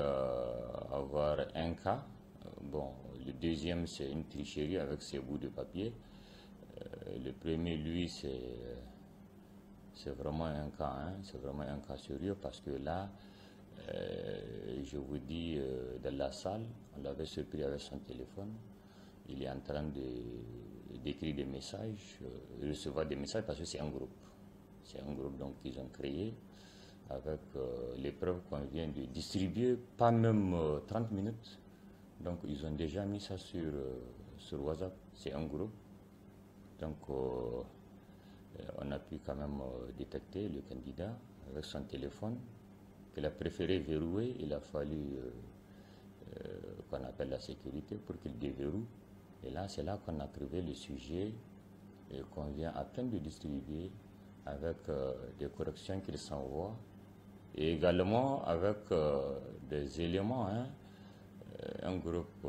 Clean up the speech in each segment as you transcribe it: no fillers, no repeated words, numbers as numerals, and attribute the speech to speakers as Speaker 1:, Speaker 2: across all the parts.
Speaker 1: avoir un cas. Bon, le deuxième, c'est une tricherie avec ses bouts de papier. Le premier, lui, c'est vraiment un cas, hein, c'est vraiment un cas sérieux parce que là, je vous dis, dans la salle, on l'avait surpris avec son téléphone. Il est en train d'écrire des messages, recevoir des messages parce que c'est un groupe. C'est un groupe donc qu'ils ont créé avec les preuves qu'on vient de distribuer, pas même 30 minutes. Donc ils ont déjà mis ça sur WhatsApp. C'est un groupe. Donc on a pu quand même détecter le candidat avec son téléphone qu'il a préféré verrouiller. Il a fallu qu'on appelle la sécurité pour qu'il déverrouille. Et là, c'est là qu'on a trouvé le sujet et qu'on vient à peine de distribuer avec des corrections qu'il s'envoie et également avec des éléments, hein, un groupe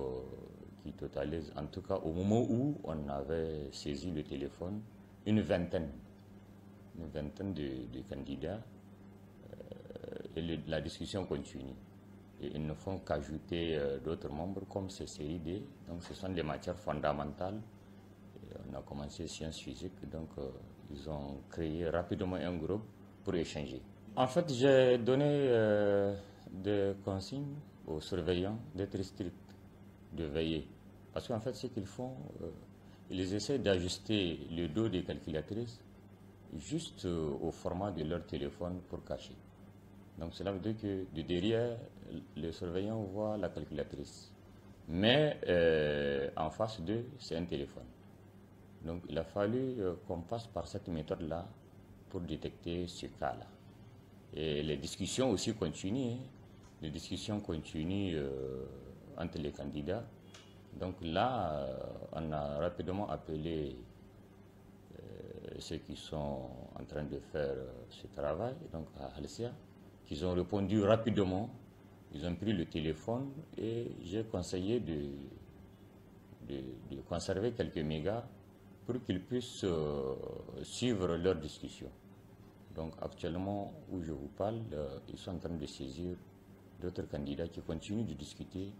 Speaker 1: qui totalise, en tout cas au moment où on avait saisi le téléphone, une vingtaine de candidats et la discussion continue. Et ils ne font qu'ajouter d'autres membres comme c'est série D, donc ce sont des matières fondamentales. Et on a commencé sciences physiques, donc ils ont créé rapidement un groupe pour échanger. En fait, j'ai donné des consignes aux surveillants d'être stricts, de veiller. Parce qu'en fait, ce qu'ils font, ils essaient d'ajuster le dos des calculatrices juste au format de leur téléphone pour cacher. Donc cela veut dire que de derrière, le surveillant voit la calculatrice. Mais en face d'eux, c'est un téléphone. Donc il a fallu qu'on passe par cette méthode-là pour détecter ce cas-là. Et les discussions aussi continuent. Hein. Les discussions continuent entre les candidats. Donc là, on a rapidement appelé ceux qui sont en train de faire ce travail, donc à Halcia, qui ont répondu rapidement. Ils ont pris le téléphone et j'ai conseillé de conserver quelques mégas pour qu'ils puissent suivre leur discussion. Donc actuellement où je vous parle, ils sont en train de saisir d'autres candidats qui continuent de discuter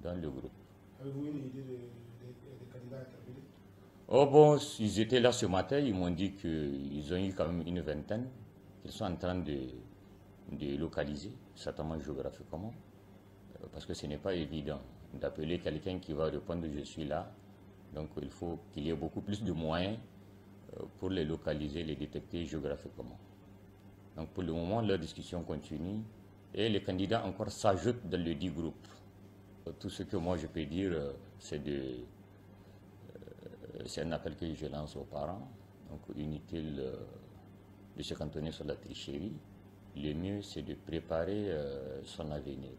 Speaker 1: dans le groupe.
Speaker 2: Avez-vous une idée des candidats interpellés?
Speaker 1: Oh bon, ils étaient là ce matin, ils m'ont dit qu'ils ont eu quand même une vingtaine, qu'ils sont en train de localiser, certainement géographiquement, parce que ce n'est pas évident d'appeler quelqu'un qui va répondre je suis là. Donc il faut qu'il y ait beaucoup plus de moyens pour les localiser, les détecter géographiquement. Donc pour le moment, leur discussion continue et les candidats encore s'ajoutent dans le dit groupe. Tout ce que moi je peux dire, c'est un appel que je lance aux parents. Donc inutile de se cantonner sur la tricherie. Le mieux, c'est de préparer son avenir.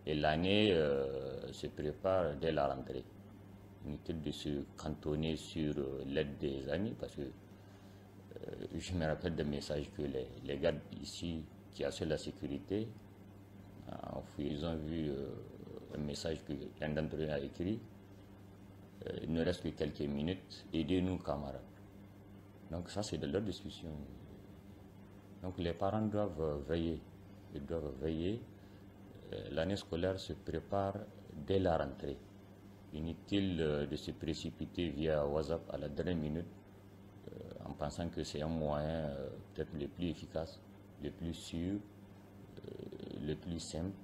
Speaker 1: Et l'année se prépare dès la rentrée. Inutile de se cantonner sur l'aide des amis, parce que je me rappelle des messages que les gars ici qui assurent la sécurité, ils ont vu un message qu'un d'entre eux a écrit. Il ne reste que quelques minutes, aidez-nous camarades. Donc ça, c'est de leur discussion. Donc les parents doivent veiller. Ils doivent veiller. L'année scolaire se prépare dès la rentrée. Inutile de se précipiter via WhatsApp à la dernière minute en pensant que c'est un moyen peut-être le plus efficace, le plus sûr, le plus simple,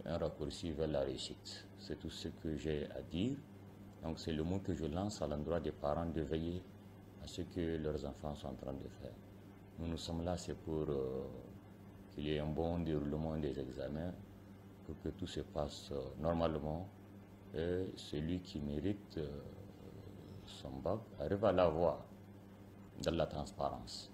Speaker 1: un raccourci vers la réussite. C'est tout ce que j'ai à dire. Donc c'est le mot que je lance à l'endroit des parents de veiller à ce que leurs enfants sont en train de faire. Nous sommes là, c'est pour qu'il y ait un bon déroulement des examens, pour que tout se passe normalement et celui qui mérite son bac arrive à l'avoir dans la transparence.